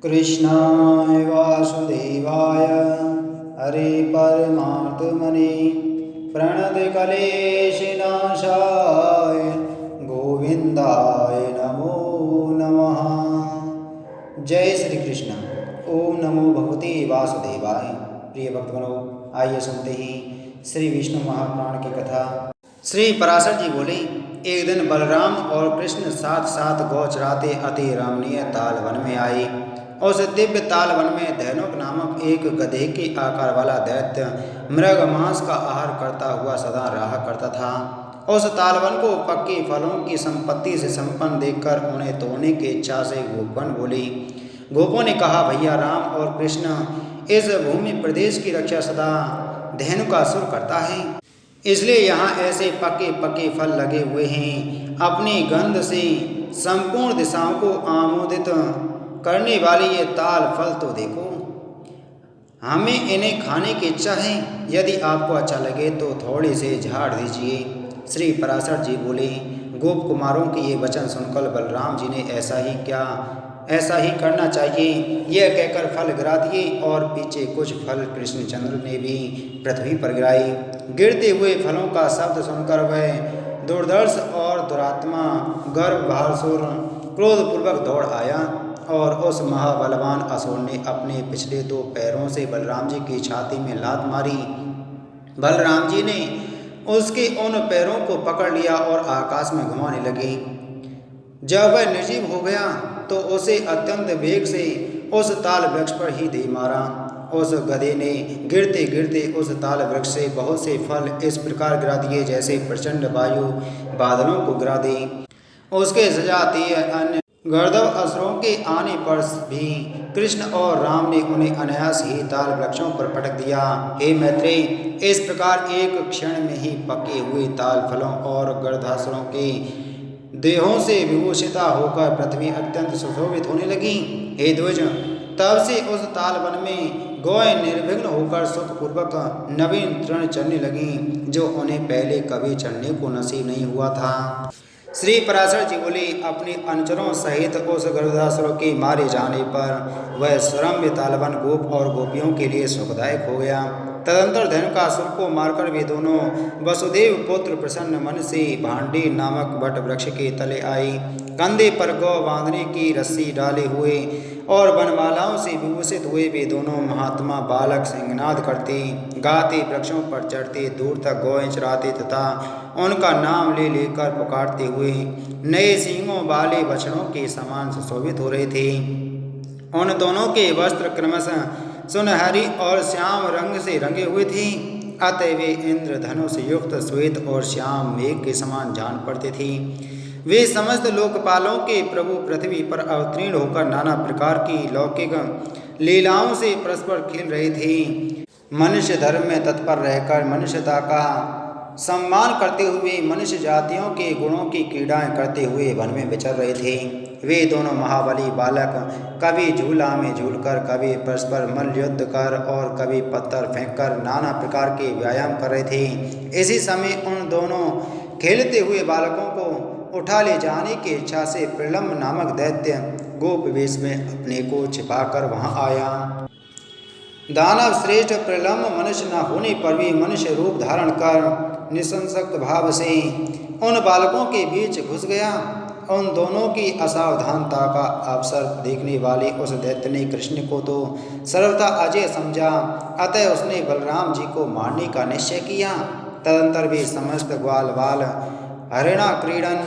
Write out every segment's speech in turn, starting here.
कृष्णाय वासुदेवाय हरे परमात्मने प्रणतक्लेशनाशाय गोविंदाय नमो नमः। जय श्री कृष्ण। ओम नमो भगवते वासुदेवाय। प्रिय भक्तगणों, आइए सुनते ही श्री विष्णु महापुराण की कथा। श्री पराशर जी बोले, एक दिन बलराम और कृष्ण साथ साथ गौ चराते अति रमणीय तालवन में आए। उस दिव्य तालवन में धैनुक नामक एक गधे के आकार वाला दैत्य मृग मांस का आहार करता हुआ सदा रहा करता था। उस तालवन को पक्के फलों की संपत्ति से संपन्न देखकर उन्हें तोड़ने की इच्छा से गोपन बोली। गोपों ने कहा, भैया राम और कृष्ण, इस भूमि प्रदेश की रक्षा सदा धेनुकासुर करता है, इसलिए यहाँ ऐसे पक्के पक्के फल लगे हुए हैं। अपनी गंध से संपूर्ण दिशाओं को आमोदित करने वाले ये ताल फल तो देखो। हमें इन्हें खाने की इच्छा है। यदि आपको अच्छा लगे तो थोड़े से झाड़ दीजिए। श्री पराशर जी बोले, गोप कुमारों के ये वचन सुनकर बलराम जी ने ऐसा ही करना चाहिए, यह कहकर फल गिरा दिए और पीछे कुछ फल कृष्णचंद्र ने भी पृथ्वी पर गिराए। गिरते हुए फलों का शब्द सुनकर वह दुर्धर्ष और दुरात्मा गर्भभासुर क्रोधपूर्वक दौड़ आया और उस महाबलवान असुर ने अपने पिछले दो पैरों से बलराम जी की छाती में लात मारी। बलराम जी ने उसके उन पैरों को पकड़ लिया और आकाश में घुमाने लगे। जब वह निर्जीव हो गया तो उसे अत्यंत वेग से उस ताल वृक्ष पर ही दे मारा। उस गधे ने गिरते गिरते उस ताल वृक्ष से बहुत से फल इस प्रकार गिरा दिए जैसे प्रचंड वायु बादलों को गिरा दे। उसके सजातीय अन्य गर्दभ असुरों के आने पर भी कृष्ण और राम ने उन्हें अनायास ही ताल वृक्षों पर पटक दिया। हे मैत्रेय, इस प्रकार एक क्षण में ही पके हुए ताल फलों और गर्दासुरों के देहों से विभूषिता होकर पृथ्वी अत्यंत सुशोभित होने लगी। हे द्विज, तब से उस तालवन में गौएं निर्विघ्न होकर सुखपूर्वक नवीन तृण चढ़ने लगीं, जो उन्हें पहले कभी चढ़ने को नसीब नहीं हुआ था। श्री पराशर जी बोले, अपने अनुचरों सहित उस गर्दासुरों के मारे जाने पर वह सुरम्य तालवन गोप और गोपियों के लिए सुखदायक हो गया। तदंतर धेनुकासुर को मारकर वे दोनों वसुदेव पुत्र प्रसन्न मन से भांडी नामक वट वृक्ष के तले आए। कंधे पर गौ बांधने की रस्सी डाले हुए और वनमालाओं से विभूषित हुए वे दोनों महात्मा बालक सिंहनाद करते गाते वृक्षों पर चढ़ते दूर तक गौएं चराते तथा उनका नाम ले लेकर पुकारते हुए नए सींगों वाले बछड़ों के समान सुशोभित हो रहे थे। उन दोनों के वस्त्र क्रमशः सुनहरी और श्याम रंग से रंगे हुए थे। अतः वे इंद्रधनुष युक्त श्वेत और श्याम मेघ के समान जान पड़ते थे। वे समस्त लोकपालों के प्रभु पृथ्वी पर अवतीर्ण होकर नाना प्रकार की लौकिक लीलाओं से परस्पर खेल रहे थे। मनुष्य धर्म में तत्पर रहकर मनुष्यता का सम्मान करते हुए मनुष्य जातियों के गुणों की क्रीड़ाएं करते हुए वन में विचर रहे थे। वे दोनों महाबली बालक कभी झूला में झूलकर, कभी परस्पर मल्ल युद्ध कर और कभी पत्थर फेंककर नाना प्रकार के व्यायाम कर रहे थे। इसी समय उन दोनों खेलते हुए बालकों को उठा ले जाने की इच्छा से प्रलम्ब नामक दैत्य गोप वेश में अपने को छिपाकर वहां आया। दानव श्रेष्ठ प्रलम्ब मनुष्य न होने पर भी मनुष्य रूप धारण कर निसंशक्त भाव से उन बालकों के बीच घुस गया। उन दोनों की असावधानता का अवसर देखने वाले उस दैत्य ने कृष्ण को तो सर्वथा अजय समझा, अतः उसने बलराम जी को मारने का निश्चय किया। तदंतर वे समस्त ग्वाल बाल हरिणा क्रीडन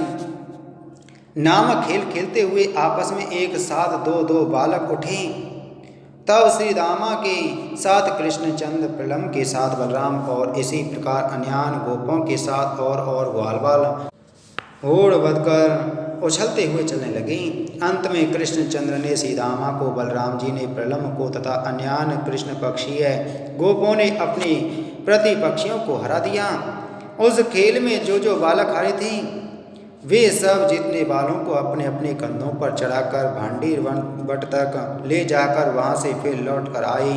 नामक खेल खेलते हुए आपस में एक साथ दो बालक उठे। तब श्री दामा के साथ कृष्णचंद्र प्रलम्ब के साथ बलराम और इसी प्रकार अन्यान गोपों के साथ और ग्वाल बाल होड़ बदकर उछलते हुए चलने लगे। अंत में कृष्णचंद्र ने सीदामा को, बलराम जी ने प्रलम्ब को तथा अन्यान कृष्ण पक्षीय गोपों ने अपने प्रतिपक्षियों को हरा दिया। उस खेल में जो बालक हारे थे वे सब जितने बालों को अपने अपने कंधों पर चढ़ाकर भांडी वट तक ले जाकर वहां से फिर लौट कर आए।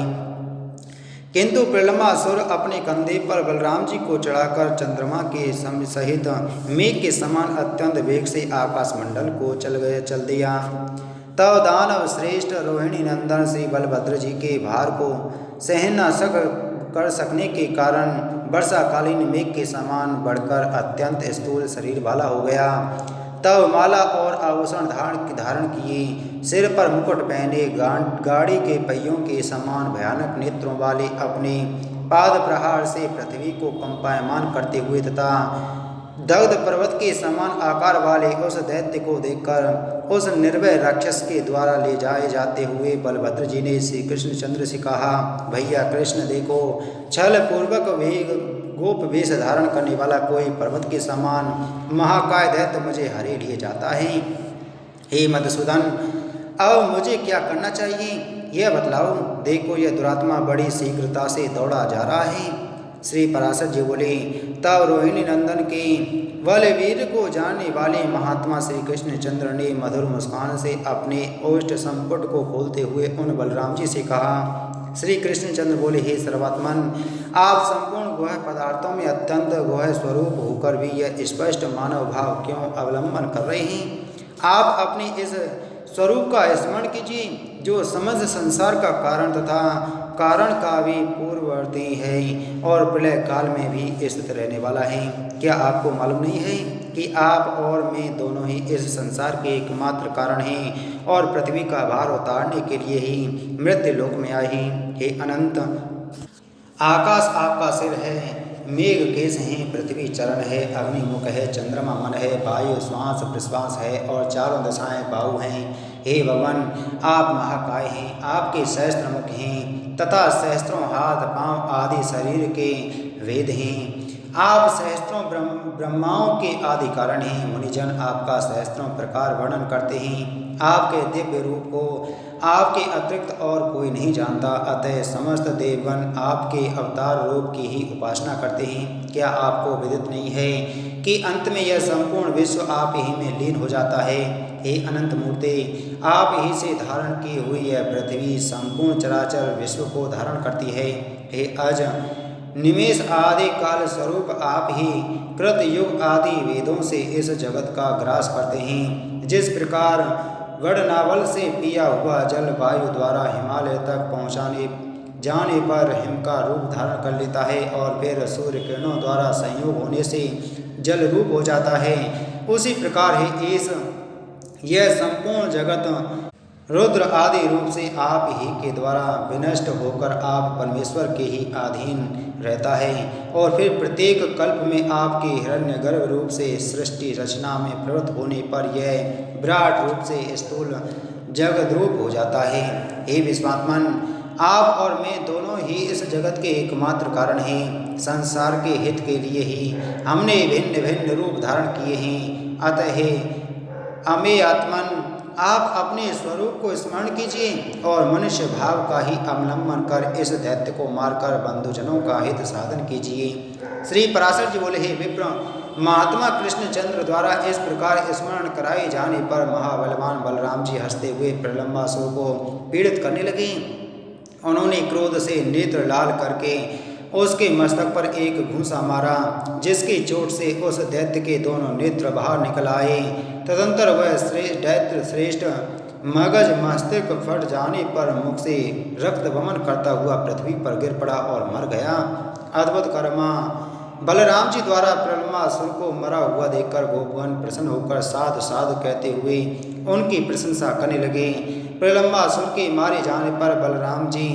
किंतु प्रलम्बासुर अपने कंधे पर बलराम जी को चढ़ाकर चंद्रमा के सहित मेघ के समान अत्यंत वेग से आकाश मंडल को चल दिया। तब दानव श्रेष्ठ रोहिणी नंदन श्री बलभद्र जी के भार को सहन न कर सकने के कारण वर्षाकालीन मेघ के समान बढ़कर अत्यंत स्थूल शरीर वाला हो गया। तब माला और आभूषण धारण किए, सिर पर मुकुट पहने, गाड़ी के पहियों के समान भयानक नेत्रों वाले अपने पाद प्रहार से पृथ्वी को कंपायमान करते हुए तथा दग्ध पर्वत के समान आकार वाले उस दैत्य को देखकर उस निर्भय राक्षस के द्वारा ले जाए जाते हुए बलभद्र जी ने श्री कृष्णचंद्र से कहा, भैया कृष्ण देखो, छल पूर्वक गोप वेश धारण करने वाला कोई पर्वत के समान महाकाय दैत्य मुझे हरे लिए जाता है। हे मधुसूदन, अब मुझे क्या करना चाहिए यह बतलाओ। देखो, यह दुरात्मा बड़ी शीघ्रता से दौड़ा जा रहा है। श्री पराशर जी बोले, तब रोहिणी नंदन के बलवीर को जानने वाले महात्मा श्री कृष्णचंद्र ने मधुर मुस्कान से अपने ओष्ठ संपुट को खोलते हुए उन बलराम जी से कहा। श्री कृष्णचंद्र बोले, हे सर्वात्मन, आप संपूर्ण गुह पदार्थों में अत्यंत गुह स्वरूप होकर भी यह स्पष्ट मानव भाव क्यों अवलंबन कर रहे हैं? आप अपने इस स्वरूप का स्मरण कीजिए जो समस्त संसार का कारण तथा कारण का भी पूर्ववर्ती है और प्रलय काल में भी स्थित रहने वाला है। क्या आपको मालूम नहीं है कि आप और मैं दोनों ही इस संसार के एकमात्र कारण हैं और पृथ्वी का भार उतारने के लिए ही मृत्यु लोक में आए हैं। हे अनंत, आकाश आपका सिर है, मेघ केश हैं, पृथ्वी चरण है, अग्नि मुख है, चंद्रमा मन है, वायु श्वास प्रश्वास है और चारों दशाएं बाहु हैं। हे भगवान, आप महाकाय हैं, आपके सहस्त्र मुख हैं तथा सहस्त्रों हाथ पांव आदि शरीर के वेद हैं। आप सहस्त्रों ब्रह्माओं के आदि कारण हैं। मुनिजन आपका सहस्त्रों प्रकार वर्णन करते हैं। आपके दिव्य रूप को आपके अतिरिक्त और कोई नहीं जानता, अतः समस्त देवगण आपके अवतार रूप की ही उपासना करते हैं। क्या आपको विदित नहीं है कि अंत में यह संपूर्ण विश्व आप ही में लीन हो जाता है? हे अनंत मूर्ते, आप ही से धारण की हुई यह पृथ्वी संपूर्ण चराचर विश्व को धारण करती है। हे अज, निमेष आदि काल स्वरूप आप ही कृत युग आदि वेदों से इस जगत का ग्रास करते हैं। जिस प्रकार गढ़नावल से पिया हुआ जल वायु द्वारा हिमालय तक पहुँचाने जाने पर हिम का रूप धारण कर लेता है और फिर सूर्य किरणों द्वारा संयोग होने से जल रूप हो जाता है, उसी प्रकार है यह संपूर्ण जगत रुद्र आदि रूप से आप ही के द्वारा विनष्ट होकर आप परमेश्वर के ही अधीन रहता है और फिर प्रत्येक कल्प में आपके हिरण्यगर्भ रूप से सृष्टि रचना में प्रवृत्त होने पर यह विराट रूप से स्थूल जगत रूप हो जाता है। हे विश्वात्मन, आप और मैं दोनों ही इस जगत के एकमात्र कारण हैं। संसार के हित के लिए ही हमने भिन्न भिन्न रूप धारण किए हैं। अतः अमेय आत्मन, आप अपने स्वरूप को स्मरण कीजिए और मनुष्य भाव का ही अवलंबन कर इस दैत्य को मारकर बंधुजनों का हित साधन कीजिए। श्री पराशर जी बोले, हे विप्र, महात्मा कृष्णचंद्र द्वारा इस प्रकार स्मरण कराए जाने पर महाबलवान बलराम जी हंसते हुए प्रलंबासुर को पीड़ित करने लगे। उन्होंने क्रोध से नेत्र लाल करके उसके मस्तक पर एक घूंसा मारा, जिसकी चोट से उस दैत्य के दोनों नेत्र बाहर निकल आए। तदंतर वह दैत्य श्रेष्ठ मगज मस्तिष्क फट जाने पर मुख से रक्त वमन करता हुआ पृथ्वी पर गिर पड़ा और मर गया। अद्भुत कर्मा बलराम जी द्वारा प्रलंबासुर को मरा हुआ देखकर गोपगण प्रसन्न होकर साधु साधु कहते हुए उनकी प्रशंसा करने लगे। प्रलंबासुर के मारे जाने पर बलराम जी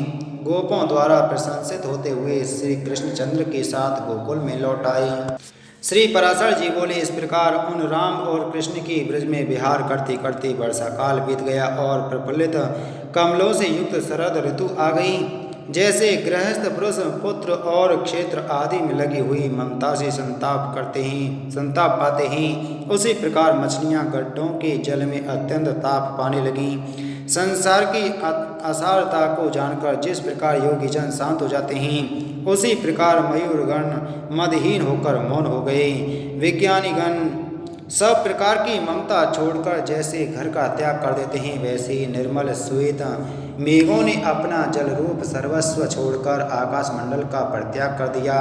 गोपों द्वारा प्रशंसित होते हुए श्री कृष्णचंद्र के साथ गोकुल में लौट आए। श्री पराशर जी बोले, इस प्रकार उन राम और कृष्ण की ब्रज में विहार करते करते वर्षा काल बीत गया और प्रफुल्लित कमलों से युक्त शरद ऋतु आ गई। जैसे गृहस्थ पुरुष पुत्र और क्षेत्र आदि में लगी हुई ममता से संताप पाते हैं, उसी प्रकार मछलियां गड्ढों के जल में अत्यंत ताप पाने लगी। संसार की असारता को जानकर जिस प्रकार योगी जन शांत हो जाते हैं, उसी प्रकार मयूरगण मदहीन होकर मौन हो गए। विज्ञानीगण सब प्रकार की ममता छोड़कर जैसे घर का त्याग कर देते हैं, वैसे ही निर्मल श्वेत मेघों ने अपना जल रूप सर्वस्व छोड़कर आकाशमंडल का परित्याग कर दिया।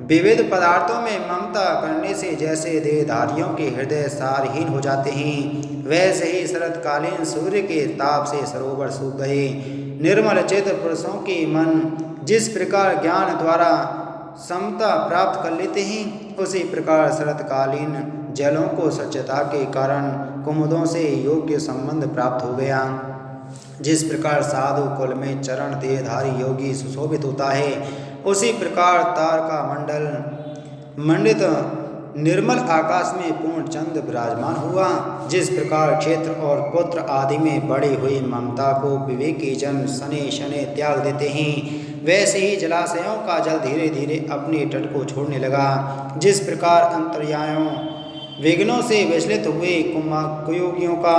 विविध पदार्थों में ममता करने से जैसे देहधारियों के हृदय सारहीन हो जाते हैं, वैसे ही शरतकालीन सूर्य के ताप से सरोवर सूख गए। निर्मल चित्त पुरुषों के मन जिस प्रकार ज्ञान द्वारा समता प्राप्त कर लेते हैं, उसी प्रकार शरतकालीन जलों को स्वच्छता के कारण कुमुदों से योग्य संबंध प्राप्त हो गया। जिस प्रकार साधु कुल में चरण देहधारी योगी सुशोभित होता है, उसी प्रकार तारका मंडल मंडित निर्मल आकाश में पूर्ण चंद्र विराजमान हुआ। जिस प्रकार क्षेत्र और पुत्र आदि में बढ़ी हुई ममता को विवेकी जन शनै शनै त्याग देते हैं, वैसे ही जलाशयों का जल धीरे धीरे अपने तट को छोड़ने लगा। जिस प्रकार अंतर्यायों विघ्नों से विचलित हुए कुयोगियों का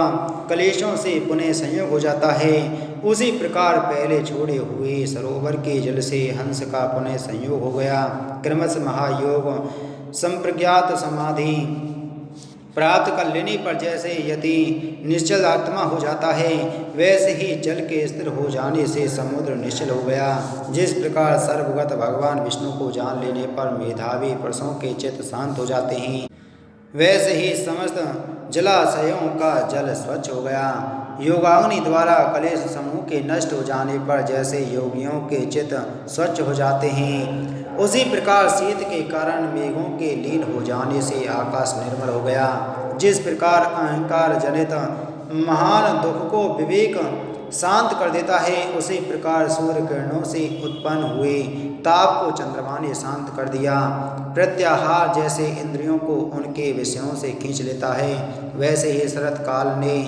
कलेशों से पुनः संयोग हो जाता है, उसी प्रकार पहले छोड़े हुए सरोवर के जल से हंस का पुनः संयोग हो गया। क्रमश महायोग संप्रज्ञात समाधि प्राप्त कर लेने पर जैसे यदि निश्चल आत्मा हो जाता है, वैसे ही जल के स्थिर हो जाने से समुद्र निश्चल हो गया। जिस प्रकार सर्वगत भगवान विष्णु को जान लेने पर मेधावी पुरुषों के चित्त शांत हो जाते हैं, वैसे ही समस्त जलाशयों का जल स्वच्छ हो गया। योगाग्नि द्वारा कलेश समूह के नष्ट हो जाने पर जैसे योगियों के चित्त स्वच्छ हो जाते हैं, उसी प्रकार शीत के कारण मेघों के लीन हो जाने से आकाश निर्मल हो गया। जिस प्रकार अहंकार जनित महान दुख को विवेक शांत कर देता है, उसी प्रकार सूर्य किरणों से उत्पन्न हुए ताप को चंद्रमा ने शांत कर दिया। प्रत्याहार जैसे इंद्रियों को उनके विषयों से खींच लेता है, वैसे ही शरत काल ने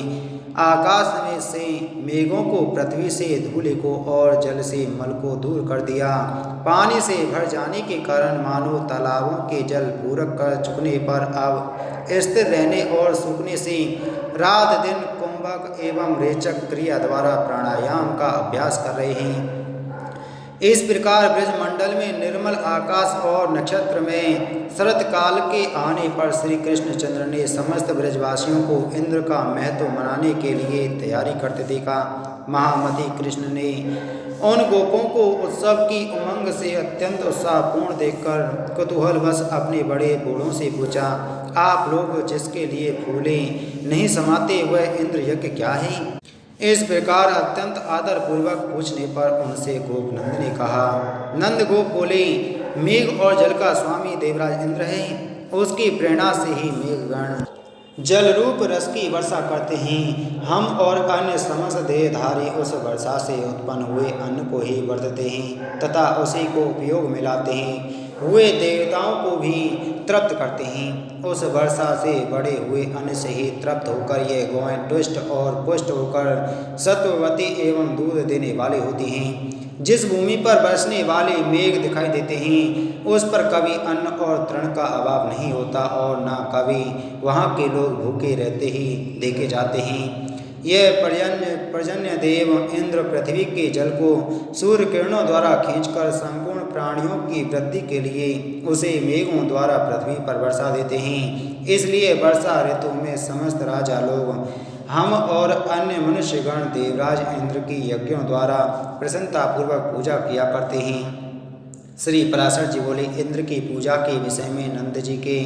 आकाश में से मेघों को, पृथ्वी से धूलि को और जल से मल को दूर कर दिया। पानी से भर जाने के कारण मानो तालाबों के जल पूरक कर चुकने पर अब स्थिर रहने और सूखने से रात दिन कुंभक एवं रेचक क्रिया द्वारा प्राणायाम का अभ्यास कर रहे हैं। इस प्रकार ब्रजमंडल में निर्मल आकाश और नक्षत्र में शरत काल के आने पर श्री कृष्णचंद्र ने समस्त ब्रजवासियों को इंद्र का महत्व मनाने के लिए तैयारी करते देखा। महामति कृष्ण ने उन गोपों को उत्सव की उमंग से अत्यंत उत्साहपूर्ण देखकर कुतूहलवश अपने बड़े बूढ़ों से पूछा, आप लोग जिसके लिए फूले नहीं समाते वह इंद्र यज्ञ क्या है? इस प्रकार अत्यंत आदर पूर्वक पूछने पर उनसे गोपनंद ने कहा, नंद गोप बोले, मेघ और जल का स्वामी देवराज इंद्र है। उसकी प्रेरणा से ही मेघगण जल रूप रस की वर्षा करते हैं। हम और अन्य समस्त देहधारी उस वर्षा से उत्पन्न हुए अन्न को ही वर्तते हैं तथा उसी को उपयोग में लाते हैं। हुए देवताओं को भी तृप्त करते हैं। उस वर्षा से बड़े हुए अन्न से ही तृप्त होकर ये गौएं तुष्ट और पुष्ट होकर सत्ववती एवं दूध देने वाली होती हैं। जिस भूमि पर बरसने वाले मेघ दिखाई देते हैं, उस पर कभी अन्न और तृण का अभाव नहीं होता और न कभी वहाँ के लोग भूखे रहते ही देखे जाते हैं। यह पर्जन्य देव इंद्र पृथ्वी के जल को सूर्य किरणों द्वारा खींचकर संपूर्ण प्राणियों की वृद्धि के लिए उसे मेघों द्वारा पृथ्वी पर वर्षा देते हैं। इसलिए वर्षा ऋतु में समस्त राजा लोग, हम और अन्य मनुष्यगण देवराज इंद्र की यज्ञों द्वारा प्रसन्नतापूर्वक पूजा किया करते हैं। श्री पराशर जी बोले, इंद्र की पूजा के विषय में नंद जी के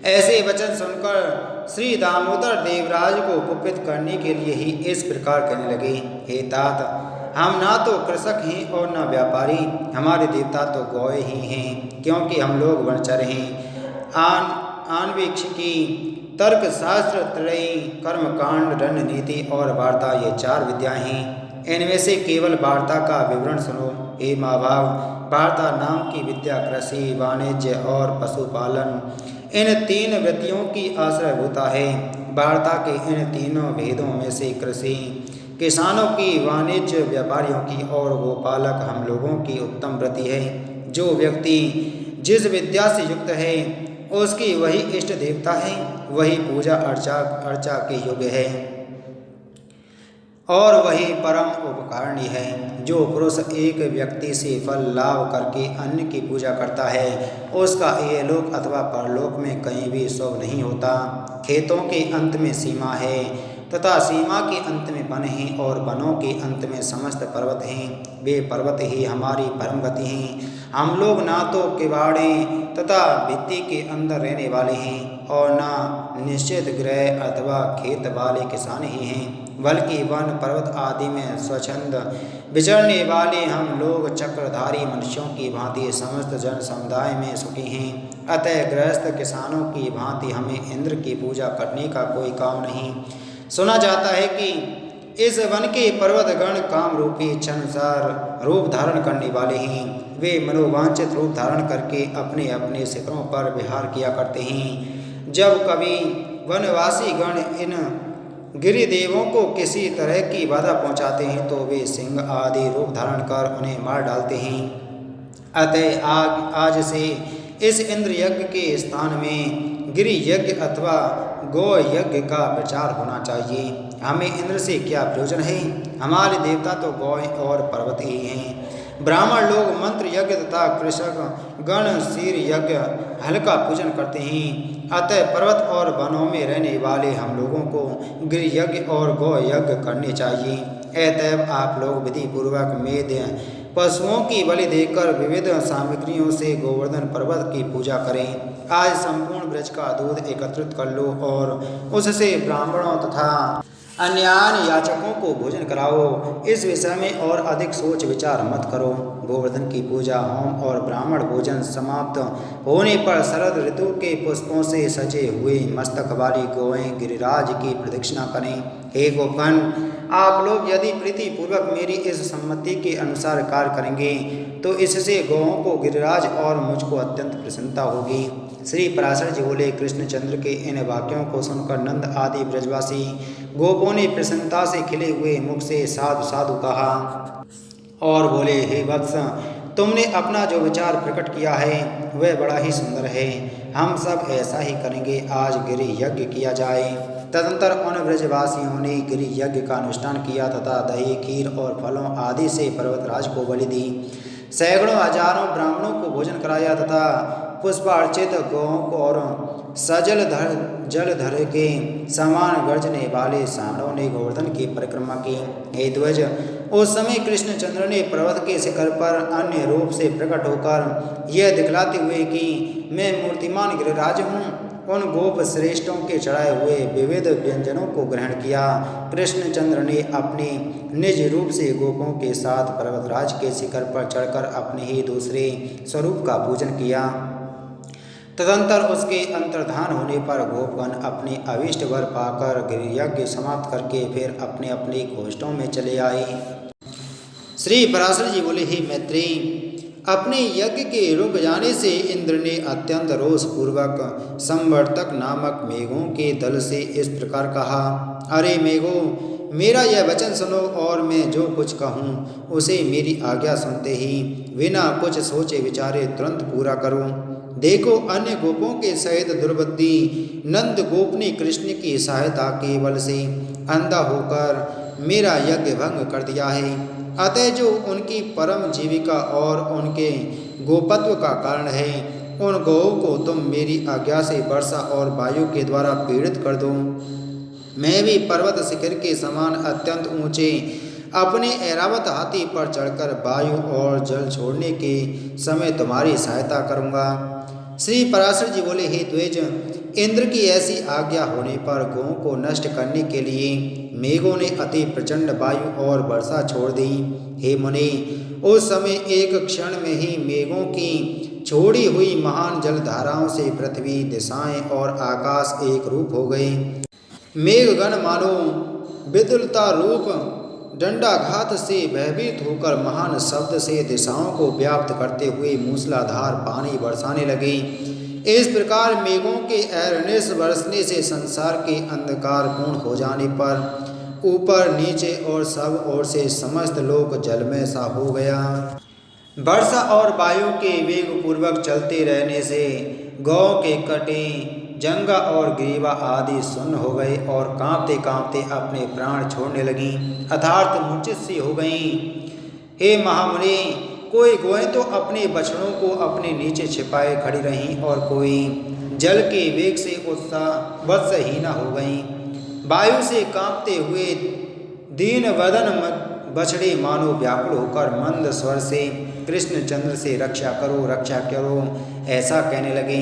ऐसे वचन सुनकर श्री दामोदर देवराज को कुपित करने के लिए ही इस प्रकार कहने लगे, हे तात, हम ना तो कृषक हैं और न व्यापारी, हमारे देवता तो गौए ही हैं, क्योंकि हम लोग वनचर हैं। आन्वीक्षिकी, तर्क शास्त्र, त्रयी, कर्मकांड, रणनीति और वार्ता, ये 4 विद्याएं हैं। इनमें से केवल वार्ता का विवरण सुनो। हे महाभाव, वार्ता नाम की विद्या कृषि, वाणिज्य और पशुपालन, इन 3 वृत्तियों की आश्रयभूता है। वार्ता के इन तीनों भेदों में से कृषि किसानों की, वाणिज्य व्यापारियों की और गोपालक हम लोगों की उत्तम वृत्ति है। जो व्यक्ति जिस विद्या से युक्त है उसकी वही इष्ट देवता है, वही पूजा अर्चा के योग्य है और वही परम उपकारणी है। जो पुरुष एक व्यक्ति से फल लाभ करके अन्य की पूजा करता है, उसका ये लोक अथवा परलोक में कहीं भी शुभ नहीं होता। खेतों के अंत में सीमा है तथा सीमा के अंत में वन हैं और वनों के अंत में समस्त पर्वत हैं। वे पर्वत ही हमारी परम गति हैं। हम लोग ना तो किवाड़े तथा भित्ति के अंदर रहने वाले हैं और न निश्चित गृह अथवा खेत वाले किसान ही हैं, बल्कि वन पर्वत आदि में स्वच्छंद विचरने वाले हम लोग चक्रधारी मनुष्यों की भांति समस्त जन समुदाय में सुखी हैं। अतः गृहस्थ किसानों की भांति हमें इंद्र की पूजा करने का कोई काम नहीं। सुना जाता है कि इस वन के पर्वत गण काम रूपी इच्छानुसार रूप धारण करने वाले हैं। वे मनोवांछित रूप धारण करके अपने अपने शिखरों पर विहार किया करते हैं। जब कभी वनवासी गण इन गिरिदेवों को किसी तरह की बाधा पहुंचाते हैं तो वे सिंह आदि रूप धारण कर उन्हें मार डालते हैं। अतः आज से इस इंद्र यज्ञ के स्थान में गिरि यज्ञ अथवा गो यज्ञ का प्रचार होना चाहिए। हमें इंद्र से क्या प्रयोजन है? हमारे देवता तो गौ और पर्वत ही हैं। ब्राह्मण लोग मंत्र यज्ञ तथा कृषक गण शीर यज्ञ हल्का पूजन करते हैं। अतः पर्वत और वनों में रहने वाले हम लोगों को गिरि यज्ञ और गौ यज्ञ करने चाहिए। अतएव आप लोग विधि पूर्वक मेद पशुओं की बलि देकर विविध सामग्रियों से गोवर्धन पर्वत की पूजा करें। आज संपूर्ण ब्रज का दूध एकत्रित कर लो और उससे ब्राह्मणों तथा अन्य याचकों को भोजन कराओ। इस विषय में और अधिक सोच विचार मत करो। गोवर्धन की पूजा, होम और ब्राह्मण भोजन समाप्त होने पर शरद ऋतु के पुष्पों से सजे हुए मस्तक वाली गौएं गिरिराज की प्रदक्षिणा करें। हे गोपन, आप लोग यदि प्रीति पूर्वक मेरी इस सम्मति के अनुसार कार्य करेंगे तो इससे गौओं को गिरिराज और मुझको अत्यंत प्रसन्नता होगी। श्री पराशर जी बोले, कृष्णचंद्र के इन वाक्यों को सुनकर नंद आदि ब्रजवासी गोपों ने प्रसन्नता से खिले हुए मुख से साधु साधु कहा और बोले, हे वत्स, तुमने अपना जो विचार प्रकट किया है वह बड़ा ही सुंदर है। हम सब ऐसा ही करेंगे। आज गिरि यज्ञ किया जाए। तदंतर उन ब्रजवासियों ने गिरि यज्ञ का अनुष्ठान किया तथा दही, खीर और फलों आदि से पर्वतराज को बलि दी। सैकड़ों हजारों ब्राह्मणों को भोजन कराया तथा पुष्पार्चित गौओं को और जलधर के समान गर्जने वाले सांडों ने गोवर्धन की परिक्रमा की। हे ध्वज, उस समय कृष्णचंद्र ने पर्वत के शिखर पर अन्य रूप से प्रकट होकर यह दिखलाते हुए कि मैं मूर्तिमान गिरिराज हूँ, उन गोप श्रेष्ठों के चढ़ाए हुए विविध व्यंजनों को ग्रहण किया। कृष्णचंद्र ने अपने निज रूप से गोपों के साथ पर्वतराज के शिखर पर चढ़कर अपने ही दूसरे स्वरूप का पूजन किया। तदंतर उसके अंतर्धान होने पर गोपगण अपने अभीष्ट वर पाकर गिरियज्ञ समाप्त करके फिर अपने अपने गोष्ठों में चले आए। श्री पराशर जी बोले, हे मैत्रेयी, अपने यज्ञ के रुक जाने से इंद्र ने अत्यंत रोष पूर्वक संवर्तक नामक मेघों के दल से इस प्रकार कहा, अरे मेघों, मेरा यह वचन सुनो और मैं जो कुछ कहूँ उसे मेरी आज्ञा सुनते ही बिना कुछ सोचे विचारे तुरंत पूरा करो। देखो, अन्य गोपों के सहित दुर्बुद्धि नंद गोप ने कृष्ण की सहायता के बल से अंधा होकर मेरा यज्ञ भंग कर दिया है। अतः जो उनकी परम जीविका और उनके गोपत्व का कारण है, उन गौओं को तुम मेरी आज्ञा से वर्षा और वायु के द्वारा पीड़ित कर दो। मैं भी पर्वत शिखर के समान अत्यंत ऊंचे अपने ऐरावत हाथी पर चढ़कर वायु और जल छोड़ने के समय तुम्हारी सहायता करूंगा। श्री पराशर जी बोले, हे द्विज, इंद्र की ऐसी आज्ञा होने पर गौओं को नष्ट करने के लिए मेघों ने अति प्रचंड वायु और वर्षा छोड़ दी। हे मुनि, उस समय एक क्षण में ही मेघों की छोड़ी हुई महान जलधाराओं से पृथ्वी, दिशाएं और आकाश एक रूप हो गए। मेघगण मानो विद्युलता रूप दंडाघात से भयभीत होकर महान शब्द से दिशाओं को व्याप्त करते हुए मूसलाधार पानी बरसाने लगे। इस प्रकार मेघों के अहर्निश बरसने से संसार के अंधकार पूर्ण हो जाने पर ऊपर नीचे और सब ओर से समस्त लोक जलमय सा हो गया। वर्षा और वायु के वेग पूर्वक चलते रहने से गौ के कटे, जंगा और ग्रीवा आदि सुन्न हो गए और कांपते कांपते अपने प्राण छोड़ने लगीं, अर्थात मूर्छित सी हो गईं। हे महामुनि, कोई गौएं तो अपने बछड़ों को अपने नीचे छिपाए खड़ी रहीं और कोई जल के वेग से वत्सहीना हो गईं। वायु से कांपते हुए दीन वदन बछड़े मानो व्याकुल होकर मंद स्वर से कृष्णचंद्र से रक्षा करो ऐसा कहने लगे।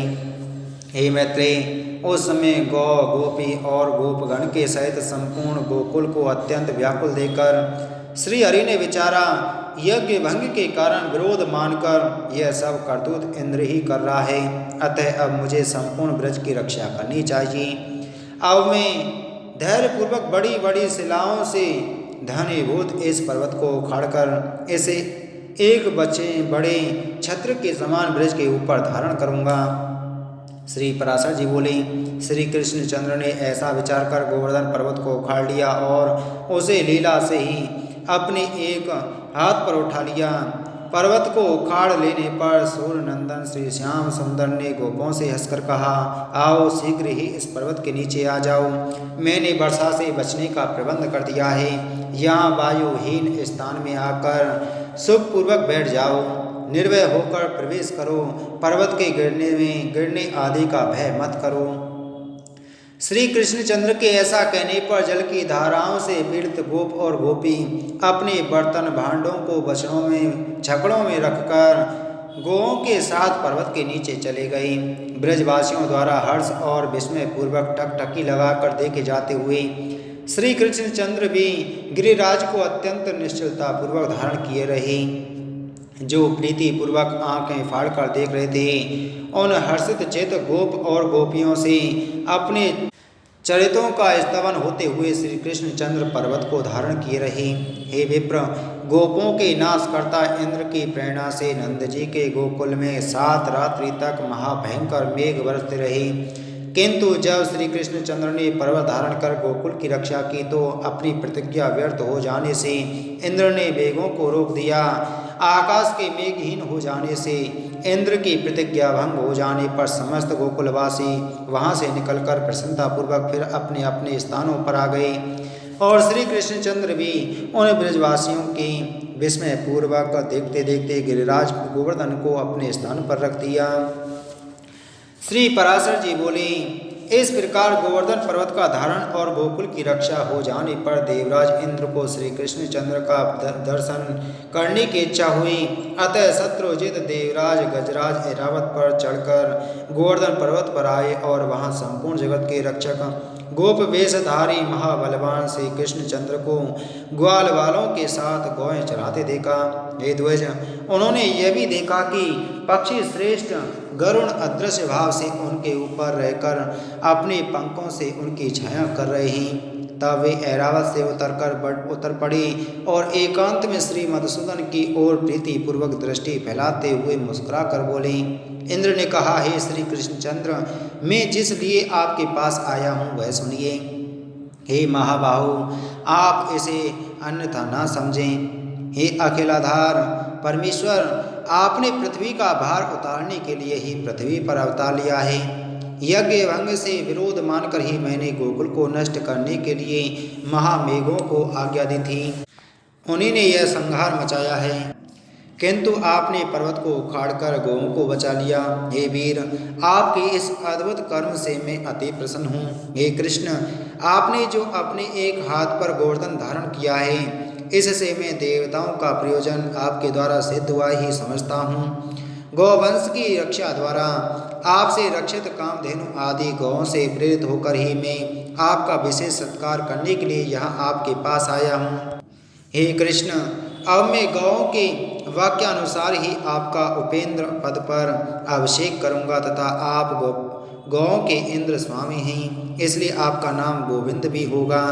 हे मैत्रेय, उस समय गौ गोपी और गोपगण के सहित संपूर्ण गोकुल को अत्यंत व्याकुल देखकर श्री हरि ने विचारा, यज्ञ भंग के कारण विरोध मानकर यह सब करतूत इंद्र ही कर रहा है, अतः अब मुझे संपूर्ण ब्रज की रक्षा करनी चाहिए। अब मैं धैर्यपूर्वक बड़ी बड़ी शिलाओं से धनीभूत इस पर्वत को उखाड़कर इसे एक बड़े छत्र के समान ब्रज के ऊपर धारण करूंगा। श्री पराशर जी बोले, श्री कृष्णचंद्र ने ऐसा विचार कर गोवर्धन पर्वत को उखाड़ लिया और उसे लीला से ही अपने एक हाथ पर उठा लिया। पर्वत को उखाड़ लेने पर सूर्यनंदन श्री श्याम सुंदर ने गोपों से हंसकर कहा, आओ शीघ्र ही इस पर्वत के नीचे आ जाओ। मैंने वर्षा से बचने का प्रबंध कर दिया है। यहाँ वायुहीन स्थान में आकर सुखपूर्वक बैठ जाओ, निर्भय होकर प्रवेश करो, पर्वत के गिरने आदि का भय मत करो। श्री कृष्णचंद्र के ऐसा कहने पर जल की धाराओं से पीड़ित गोप और गोपी अपने बर्तन भांडों को बछड़ों में छकड़ों में रखकर गोओं के साथ पर्वत के नीचे चले गई। ब्रजवासियों द्वारा हर्ष और विस्मय पूर्वक टकटकी लगाकर देखे जाते हुए श्री कृष्णचंद्र भी गिरिराज को अत्यंत निश्चलता पूर्वक धारण किए रहे। जो प्रीति पूर्वक आंखें फाड़कर देख रहे थे, उन हर्षित चित गोप और गोपियों से अपने चरितों का स्तवन होते हुए श्री कृष्णचंद्र पर्वत को धारण किए रहे। हे विप्र, गोपों के नाशकर्ता इंद्र की प्रेरणा से नंद जी के गोकुल में 7 रात्रि तक महाभयंकर मेघ बरसते रहे, किंतु जब श्री कृष्णचंद्र ने पर्वत धारण कर गोकुल की रक्षा की तो अपनी प्रतिज्ञा व्यर्थ हो जाने से इंद्र ने मेघों को रोक दिया। आकाश के मेघहीन हो जाने से इंद्र की प्रतिज्ञा भंग हो जाने पर समस्त गोकुलवासी वहां से निकलकर प्रसन्नतापूर्वक फिर अपने अपने स्थानों पर आ गए और श्री कृष्णचंद्र भी उन ब्रजवासियों की विस्मय पूर्वक देखते देखते गिरिराज गोवर्धन को अपने स्थान पर रख दिया। श्री पराशर जी बोले, इस प्रकार गोवर्धन पर्वत का धारण और गोकुल की रक्षा हो जाने पर देवराज इंद्र को श्री कृष्णचंद्र का दर्शन करने की इच्छा हुई। अतः शत्रुजित देवराज गजराज ऐरावत पर चढ़कर गोवर्धन पर्वत पर आए और वहां संपूर्ण जगत के रक्षक गोप वेशधारी महाबलवान श्री कृष्णचंद्र को ग्वाल वालों के साथ गौएं चराते देखा। हे ध्वज, उन्होंने यह भी देखा कि पक्षी श्रेष्ठ गरुण अदृश्य भाव से उनके ऊपर रहकर अपने पंखों से उनकी छाया कर रहे हैं। तब वे ऐरावत से उतर पड़े और एकांत में श्री मधुसूदन की ओर प्रीतिपूर्वक दृष्टि फैलाते हुए मुस्कुरा कर बोले। इंद्र ने कहा, हे श्री कृष्णचंद्र, मैं जिस लिए आपके पास आया हूँ वह सुनिए। हे महाबाहु, आप इसे अन्यथा ना समझें। हे अखिलाधार परमेश्वर, आपने पृथ्वी का भार उतारने के लिए ही पृथ्वी पर अवतार लिया है। यज्ञ भंग से विरोध मानकर ही मैंने गोकुल को नष्ट करने के लिए महामेघों को आज्ञा दी थी। उन्हीं ने यह संहार मचाया है, किंतु आपने पर्वत को उखाड़कर गौओं को बचा लिया। हे वीर, आपके इस अद्भुत कर्म से मैं अति प्रसन्न हूँ। हे कृष्ण, आपने जो अपने एक हाथ पर गोवर्धन धारण किया है, इससे मैं देवताओं का प्रयोजन आपके द्वारा सिद्ध हुआ ही समझता हूँ। गौवंश की रक्षा द्वारा आपसे रक्षित कामधेनु आदि गौओं से प्रेरित होकर ही मैं आपका विशेष सत्कार करने के लिए यहाँ आपके पास आया हूँ। हे कृष्ण, अब मैं गौओं के वाक्यानुसार ही आपका उपेंद्र पद पर अभिषेक करूँगा तथा आप गौओं के इंद्र स्वामी हैं, इसलिए आपका नाम गोविंद भी होगा।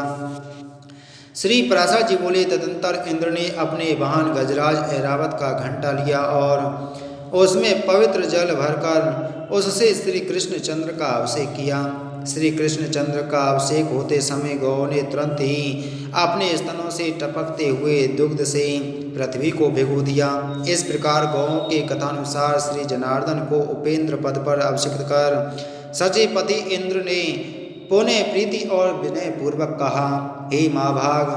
श्री पराशर जी बोले, तदंतर इंद्र ने अपने वाहन गजराज ऐरावत का घंटा लिया और उसमें पवित्र जल भरकर उससे श्री कृष्णचंद्र का अभिषेक किया। श्री कृष्णचंद्र का अभिषेक होते समय गौ ने तुरंत ही अपने स्तनों से टपकते हुए दुग्ध से पृथ्वी को भिगो दिया। इस प्रकार गौओं के कथानुसार श्री जनार्दन को उपेंद्र पद पर अभिषिक्त कर सचिपति इंद्र ने पुनः प्रीति और विनय पूर्वक कहा, हे महाभाग,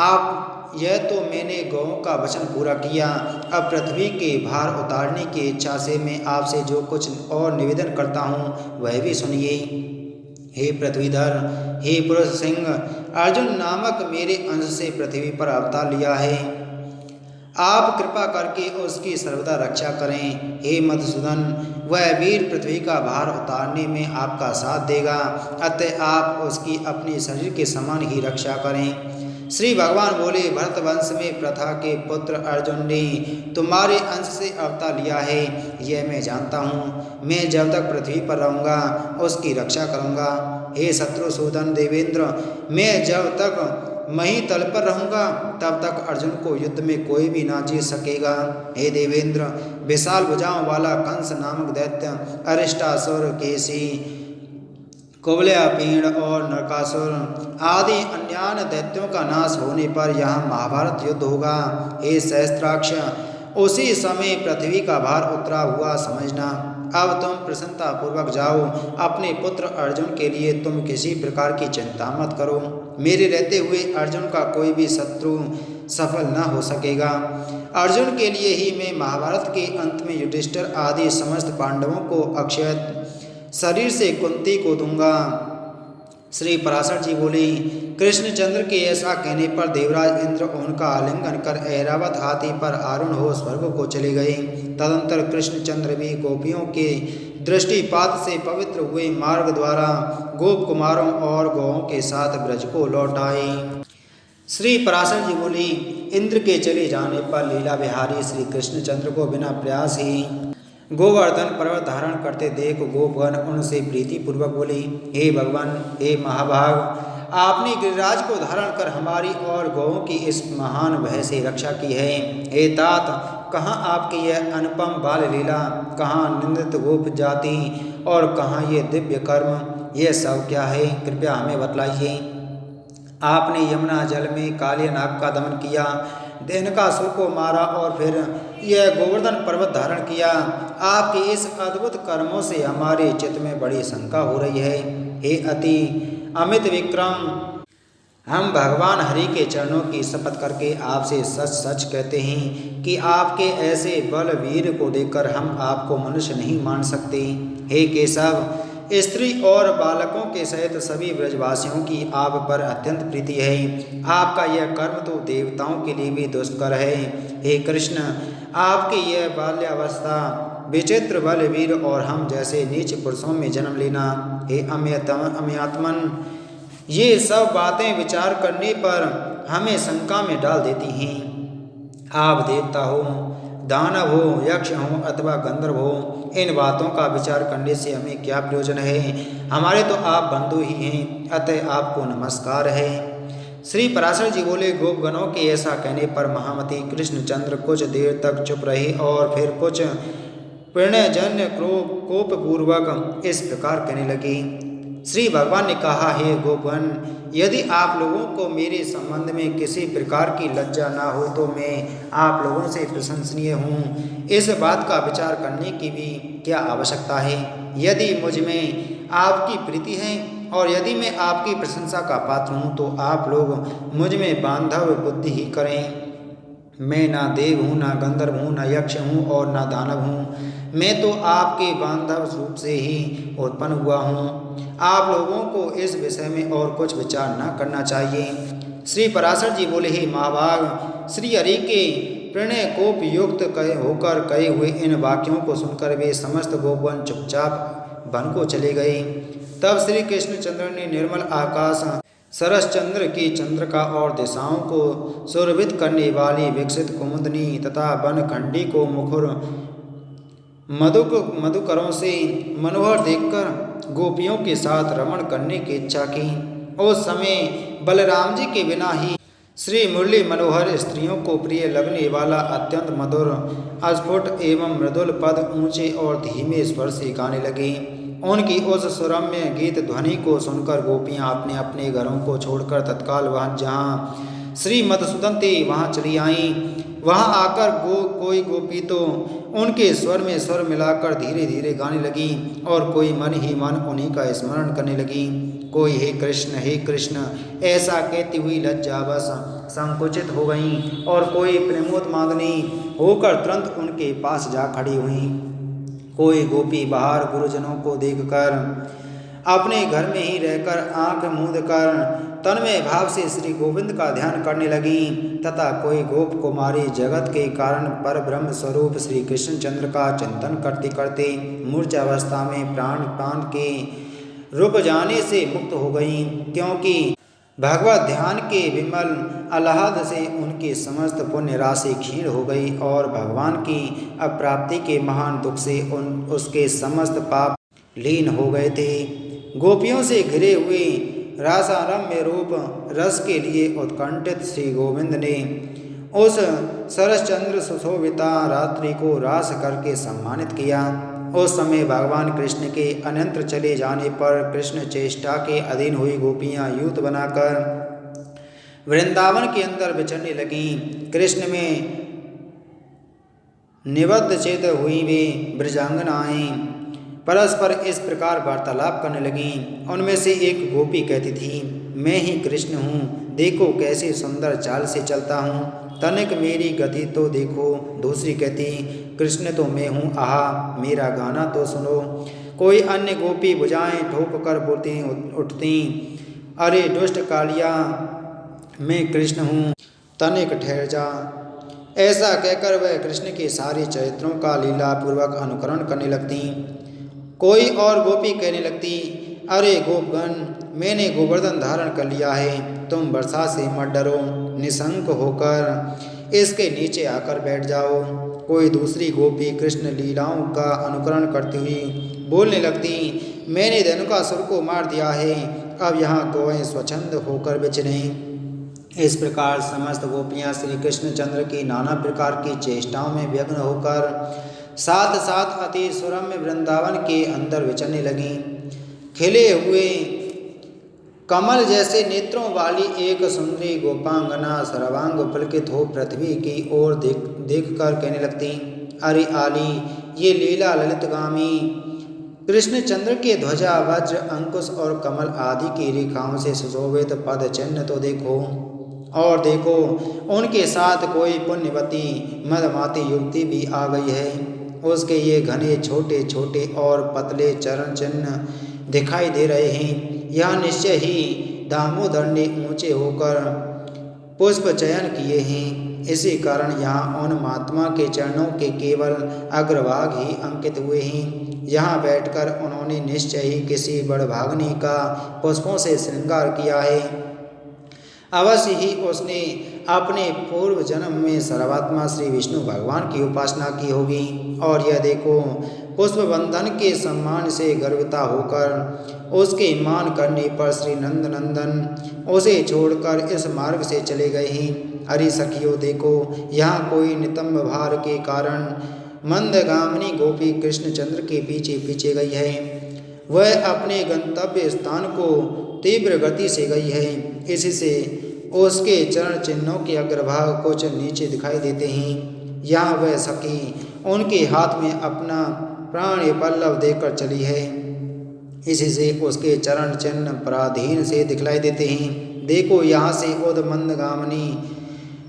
आप यह तो मैंने गौओं का वचन पूरा किया। अब पृथ्वी के भार उतारने की इच्छा से मैं आपसे जो कुछ और निवेदन करता हूँ वह भी सुनिए। हे पृथ्वीधर, हे पुरुष सिंह, अर्जुन नामक मेरे अंश से पृथ्वी पर अवतार लिया है। आप कृपा करके उसकी सर्वदा रक्षा करें। हे मधुसूदन, वह वीर पृथ्वी का भार उतारने में आपका साथ देगा, अतः आप उसकी अपने शरीर के समान ही रक्षा करें। श्री भगवान बोले, भरत वंश में प्रथा के पुत्र अर्जुन ने तुम्हारे अंश से अवतार लिया है, यह मैं जानता हूँ। मैं जब तक पृथ्वी पर रहूँगा उसकी रक्षा करूँगा। हे शत्रुसूदन देवेंद्र, मैं जब तक मही तल पर रहूँगा तब तक अर्जुन को युद्ध में कोई भी ना जीत सकेगा। हे देवेंद्र, विशाल भुजाओं वाला कंस नामक दैत्य, अरिष्टासुर, केसी, कुवलयापीड़ और नरकासुर आदि अन्यान्य दैत्यों का नाश होने पर यहाँ महाभारत युद्ध होगा। हे सहस्त्राक्ष, उसी समय पृथ्वी का भार उतरा हुआ समझना। अब तुम प्रसन्नतापूर्वक जाओ। अपने पुत्र अर्जुन के लिए तुम किसी प्रकार की चिंता मत करो। मेरे रहते हुए अर्जुन का कोई भी शत्रु सफल न हो सकेगा। अर्जुन के लिए ही मैं महाभारत के अंत में युधिष्ठिर आदि समस्त पांडवों को अक्षय शरीर से कुंती को दूंगा। श्री पराशर जी बोले, कृष्णचंद्र के ऐसा कहने पर देवराज इंद्र उनका आलिंगन कर ऐरावत हाथी पर आरूढ़ हो स्वर्ग को चले गए। तदंतर कृष्णचंद्र भी गोपियों के दृष्टिपात से पवित्र हुए मार्ग द्वारा गोप कुमारों और गौओं के साथ ब्रज को लौट आए। श्री पराशर जी बोली, इंद्र के चले जाने पर लीला विहारी श्री कृष्णचंद्र को बिना प्रयास ही गोवर्धन पर्वत धारण करते देख गोपगण उनसे प्रीतिपूर्वक बोली, हे भगवान, हे महाभाग, आपने गिरिराज को धारण कर हमारी और गौओं की इस महान भय से रक्षा की है। हे तात, कहाँ आपकी यह अनुपम बाल लीला, कहाँ निंदित गोप जाति और कहाँ ये दिव्य कर्म, यह सब क्या है? कृपया हमें बतलाइए। आपने यमुना जल में काले नाग का दमन किया, देनकासुर को मारा और फिर यह गोवर्धन पर्वत धारण किया। आपके इस अद्भुत कर्मों से हमारे चित्त में बड़ी शंका हो रही है। हे अति अमित विक्रम, हम भगवान हरि के चरणों की शपथ करके आपसे सच सच कहते हैं कि आपके ऐसे बलवीर को देखकर हम आपको मनुष्य नहीं मान सकते। हे केशव, स्त्री और बालकों के सहित सभी ब्रजवासियों की आप पर अत्यंत प्रीति है। आपका यह कर्म तो देवताओं के लिए भी दुष्कर है। हे कृष्ण, आपकी यह बाल्यावस्था, विचित्र बलवीर और हम जैसे नीच पुरुषों में जन्म लेना, हे अम्यात्मन, ये सब बातें विचार करने पर हमें शंका में डाल देती हैं। आप देवता हो, दानव हो, यक्ष हो अथवा गंधर्व हो, इन बातों का विचार करने से हमें क्या प्रयोजन है? हमारे तो आप बंधु ही हैं, अतः आपको नमस्कार है। श्री पराशर जी बोले, गोपगणों के ऐसा कहने पर महामती कृष्णचंद्र कुछ देर तक चुप रहे और फिर कुछ प्रणयजन्य कोपपूर्वक इस प्रकार कहने लगी। श्री भगवान ने कहा, हे गोपगण, यदि आप लोगों को मेरे संबंध में किसी प्रकार की लज्जा ना हो तो मैं आप लोगों से प्रशंसनीय हूँ। इस बात का विचार करने की भी क्या आवश्यकता है? यदि मुझ में आपकी प्रीति है और यदि मैं आपकी प्रशंसा का पात्र हूँ तो आप लोग मुझ में बांधव बुद्धि ही करें। मैं ना देव हूँ, ना गंधर्व हूँ, ना यक्ष हूँ और ना दानव हूँ। मैं तो आपके बांधव रूप से ही उत्पन्न हुआ हूँ। आप लोगों को इस विषय में और कुछ विचार न करना चाहिए। श्री पराशर जी बोले, हे महाभाग, श्री हरि के प्रणय कोप युक्त होकर कहे हुए इन वाक्यों को सुनकर वे समस्त गोपगण चुपचाप वन को चले गए। तब श्री कृष्णचंद्र ने निर्मल आकाश, सरसचंद्र की चंद्रिका और दिशाओं को सुरभित करने वाली विकसित कुमुदनी तथा वनखंडी को मुखर मधुकरों से मनोहर देखकर गोपियों के साथ रमण करने की इच्छा की। उस समय बलराम जी के बिना ही श्री मुरली मनोहर स्त्रियों को प्रिय लगने वाला अत्यंत मधुर, अस्फुट एवं मृदुल पद ऊंचे और धीमे स्वर से गाने लगे। उनकी उस सुरम्य गीत ध्वनि को सुनकर गोपियां अपने अपने घरों को छोड़कर तत्काल वहाँ जहाँ श्री मधुसूदन थे वहाँ चली आईं। वहाँ आकर कोई गोपी तो उनके स्वर में स्वर मिलाकर धीरे धीरे गाने लगी और कोई मन ही मन उन्हीं का स्मरण करने लगी। कोई हे कृष्ण ऐसा कहती हुई लज्जावश संकुचित हो गईं और कोई प्रेमोन्मादिनी होकर तुरंत उनके पास जा खड़ी हुई। कोई गोपी बाहर गुरुजनों को देखकर अपने घर में ही रहकर आंख मूंद कर तन्मय भाव से श्री गोविंद का ध्यान करने लगी तथा कोई गोप कुमारी जगत के कारण पर ब्रह्म स्वरूप श्री कृष्णचंद्र का चिंतन करते करते मूर्छा अवस्था में प्राण पान के रुक जाने से मुक्त हो गई, क्योंकि भगवत ध्यान के विमल आह्लाद से उनकी समस्त पुण्य राशि क्षीण हो गई और भगवान की अप्राप्ति के महान दुख से उसके समस्त पाप लीन हो गए थे। गोपियों से घिरे हुए रासारम्य रूप रस के लिए उत्कंठित श्री गोविंद ने उस सरसचंद्र सुशोभिता रात्रि को रास करके सम्मानित किया। उस समय भगवान कृष्ण के अन्यंत्र चले जाने पर कृष्ण चेष्टा के अधीन हुई गोपियां यूथ बनाकर वृंदावन के अंदर विचरने लगीं। कृष्ण में निबद्ध चेत हुई वे ब्रजांगनाएं परस्पर इस प्रकार वार्तालाप करने लगीं। उनमें से एक गोपी कहती थी, मैं ही कृष्ण हूँ, देखो कैसे सुंदर चाल से चलता हूँ, तनिक मेरी गति तो देखो। दूसरी कहती, कृष्ण तो मैं हूँ, आहा मेरा गाना तो सुनो। कोई अन्य गोपी बुझाएं ठोक कर बोलती उठती, अरे दुष्ट कालिया मैं कृष्ण हूँ, तनिक ठहर जा। ऐसा कहकर वह कृष्ण के सारे चरित्रों का लीला पूर्वक अनुकरण करने लगती। कोई और गोपी कहने लगती, अरे गोपगण मैंने गोवर्धन धारण कर लिया है, तुम वर्षा से मत डरो, निशंक होकर इसके नीचे आकर बैठ जाओ। कोई दूसरी गोपी कृष्ण लीलाओं का अनुकरण करती हुई बोलने लगती, मैंने धनुकासुर को मार दिया है, अब यहाँ गोएं स्वच्छंद होकर विचरें। इस प्रकार समस्त गोपियाँ श्री कृष्णचंद्र की नाना प्रकार की चेष्टाओं में व्यग्न होकर साथ साथ अति सुरम्य वृंदावन के अंदर विचरने लगीं। खिले हुए कमल जैसे नेत्रों वाली एक सुंदरी गोपांगना सर्वांग पुलकित हो पृथ्वी की ओर देख कर कहने लगती, अरे आली ये लीला ललितगामी कृष्णचंद्र के ध्वजा वज्र अंकुश और कमल आदि की रेखाओं से सुशोभित पद चिन्ह तो देखो, और देखो उनके साथ कोई पुण्यवती मदमाती युवती भी आ गई है। उसके ये घने छोटे छोटे और पतले चरण चिन्ह दिखाई दे रहे हैं। यह निश्चय ही दामोदर ने ऊंचे होकर पुष्प चयन किए हैं। इसी कारण यहाँ उन महात्मा के चरणों के केवल अग्रभाग ही अंकित हुए हैं। यहाँ बैठकर उन्होंने निश्चय ही किसी बड़भागनी का पुष्पों से श्रृंगार किया है। अवश्य ही उसने अपने पूर्व जन्म में सर्वात्मा श्री विष्णु भगवान की उपासना की होगी। और यह देखो पुष्पबंधन के सम्मान से गर्विता होकर उसके मान करने पर श्री नंदनंदन उसे छोड़कर इस मार्ग से चले गए हैं। अरे सखियों देखो, यहाँ कोई नितंब भार के कारण मंदगामिनी गोपी कृष्णचंद्र के पीछे पीछे गई है। वह अपने गंतव्य स्थान को तीव्र गति से गई है। इसी से उसके चरण चिन्हों के अग्रभाग कुछ नीचे दिखाई देते हैं। यहाँ वह सखी उनके हाथ में अपना प्राण पल्लव देकर चली है। इसी से उसके चरण चिन्ह पराधीन से दिखलाई देते हैं। देखो यहाँ से उद्मंदगामिनी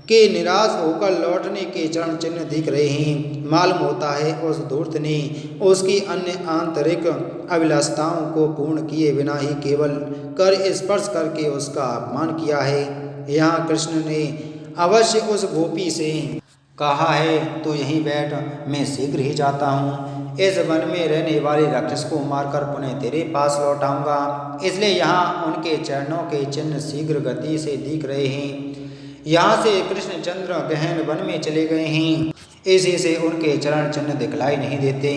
के निराश होकर लौटने के चरण चिन्ह दिख रहे हैं। मालूम होता है उस धूर्त ने उसकी अन्य आंतरिक अभिलाषाओं को पूर्ण किए बिना ही केवल कर स्पर्श करके उसका अपमान किया है। यहाँ कृष्ण ने अवश्य उस गोपी से कहा है, तो यहीं बैठ, मैं शीघ्र ही जाता हूँ। इस वन में रहने वाले राक्षस को मारकर पुनः तेरे पास लौटाऊंगा। इसलिए यहाँ उनके चरणों के चिन्ह शीघ्र गति से दिख रहे हैं। यहाँ से कृष्णचंद्र गहन वन में चले गए हैं। इसी से उनके चरण चिन्ह दिखलाई नहीं देते।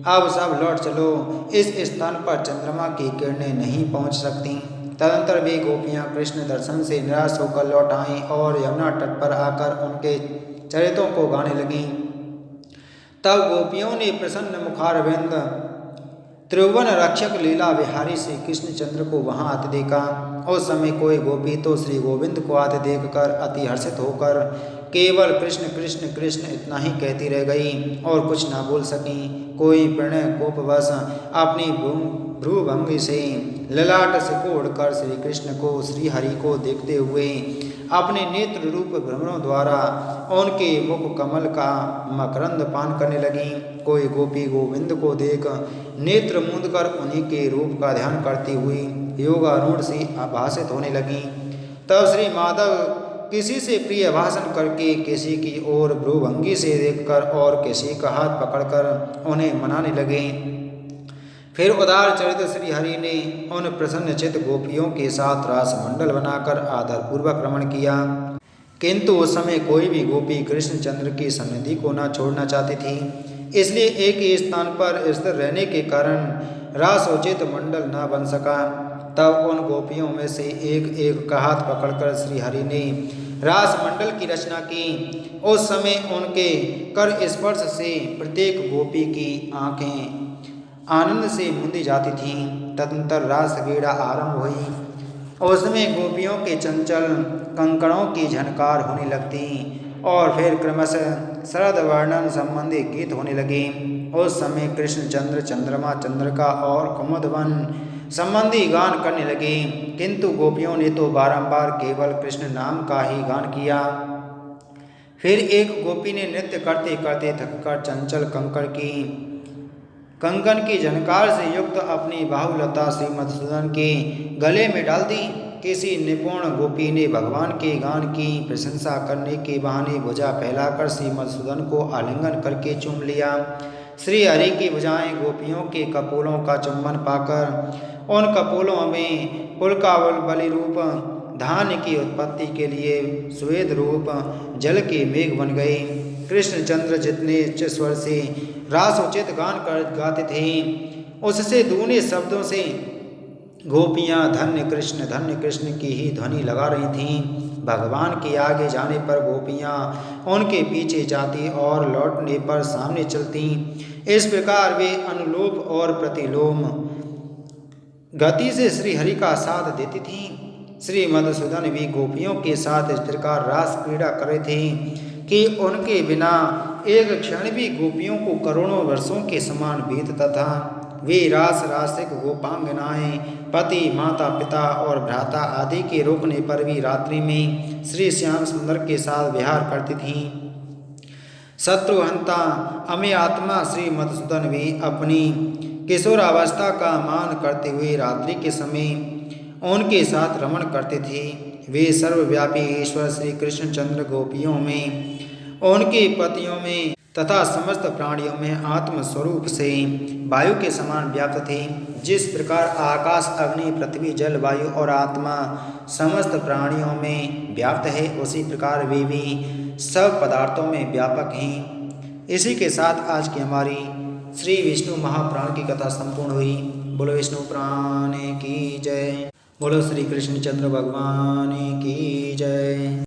अब सब लौट चलो, इस स्थान पर चंद्रमा की किरणें नहीं पहुँच सकती। तदंतर वे गोपियाँ कृष्ण दर्शन से निराश होकर लौट आईं और यमुना तट पर आकर उनके चरितों को गाने लगीं। तब गोपियों ने प्रसन्न मुखारविंद त्रिभुवन रक्षक लीला विहारी श्री कृष्णचंद्र को वहां आते देखा। उस समय कोई गोपी तो श्री गोविंद को आते देखकर अति हर्षित होकर केवल कृष्ण कृष्ण कृष्ण इतना ही कहती रह गई और कुछ ना बोल सकी। कोई प्रणय कोपवश अपनी भ्रूभंगी से ललाट सिकोड़कर श्री कृष्ण को श्री हरि को देखते हुए अपने नेत्र रूप भ्रमरों द्वारा उनके मुख कमल का मकरंद पान करने लगी। कोई गोपी गोविंद को देख नेत्र मूंद कर उन्हीं के रूप का ध्यान करती हुई योगारूढ़ सी भाषित होने लगीं। तब श्री माधव किसी से प्रिय भाषण करके, किसी की ओर भ्रूभंगी से देखकर और किसी का हाथ पकड़कर उन्हें मनाने लगे। फिर उदार चरित श्री हरि ने उन प्रसन्नचित्त गोपियों के साथ रास मंडल बनाकर आदरपूर्वक रमण किया, किंतु उस समय कोई भी गोपी कृष्णचंद्र की सन्निधि को न छोड़ना चाहती थी। इसलिए एक ही स्थान पर स्थिर रहने के कारण रासोचित मंडल न बन सका। तब उन गोपियों में से एक एक का हाथ पकड़कर श्री हरि ने रास मंडल की रचना की। उस समय उनके कर स्पर्श से प्रत्येक गोपी की आंखें आनंद से मूंदी जाती थीं। तदनंतर रास क्रीड़ा आरंभ हुई। उसमें गोपियों के चंचल कंकड़ों की झनकार होने लगती और फिर क्रमशः शरद वर्णन संबंधी गीत होने लगे। उस समय कृष्णचंद्र, चंद्रमा, चंद्रिका और कुमुदवन संबंधी गान करने लगे, किंतु गोपियों ने तो बारंबार केवल कृष्ण नाम का ही गान किया। फिर एक गोपी ने नृत्य करते करते थककर चंचल कंकन की झनकार से युक्त अपनी बाहुलता श्री मधुसूदन के गले में डाल दी। किसी निपुण गोपी ने भगवान के गान की प्रशंसा करने के बहाने भुजा फैलाकर श्री मधुसूदन को आलिंगन करके चूम लिया। श्री हरि की भुजाएं गोपियों के कपोलों का चुंबन पाकर उन कपोलों में पुलकावली रूप धान्य की उत्पत्ति के लिए स्वेद रूप जल के मेघ बन गए। कृष्णचंद्र जितने उच्च स्वर से रासोचित गान कर गाते थे, उससे दूने शब्दों से गोपियां धन्य कृष्ण की ही ध्वनि लगा रही थीं। भगवान के आगे जाने पर गोपियां उनके पीछे जाती और लौटने पर सामने चलती। इस प्रकार वे अनुलोम और प्रतिलोम गति से श्री हरि का साथ देती थीं। श्री मधुसूदन भी गोपियों के साथ इस प्रकार रास क्रीड़ा कर रहे थे कि उनके बिना एक क्षण भी गोपियों को करोड़ों वर्षों के समान बीतता था। वे रासिक गोपांगनाएं पति, माता, पिता और भ्राता आदि के रोकने पर भी रात्रि में श्री श्याम सुंदर के साथ विहार करती थीं। शत्रुहंता अमेय आत्मा श्री मधुसूदन भी अपनी किशोरावस्था का मान करते हुए रात्रि के समय उनके साथ रमण करते थे। वे सर्वव्यापी ईश्वर श्री कृष्णचंद्र गोपियों में, उनके पतियों में तथा समस्त प्राणियों में आत्म स्वरूप से वायु के समान व्याप्त थे। जिस प्रकार आकाश, अग्नि, पृथ्वी, जल, वायु और आत्मा समस्त प्राणियों में व्याप्त है, उसी प्रकार वे भी सब पदार्थों में व्यापक हैं। इसी के साथ आज की हमारी श्री विष्णु महापुराण की कथा संपूर्ण हुई। बोलो विष्णु पुराण की जय। बोलो श्री कृष्णचंद्र भगवान की जय।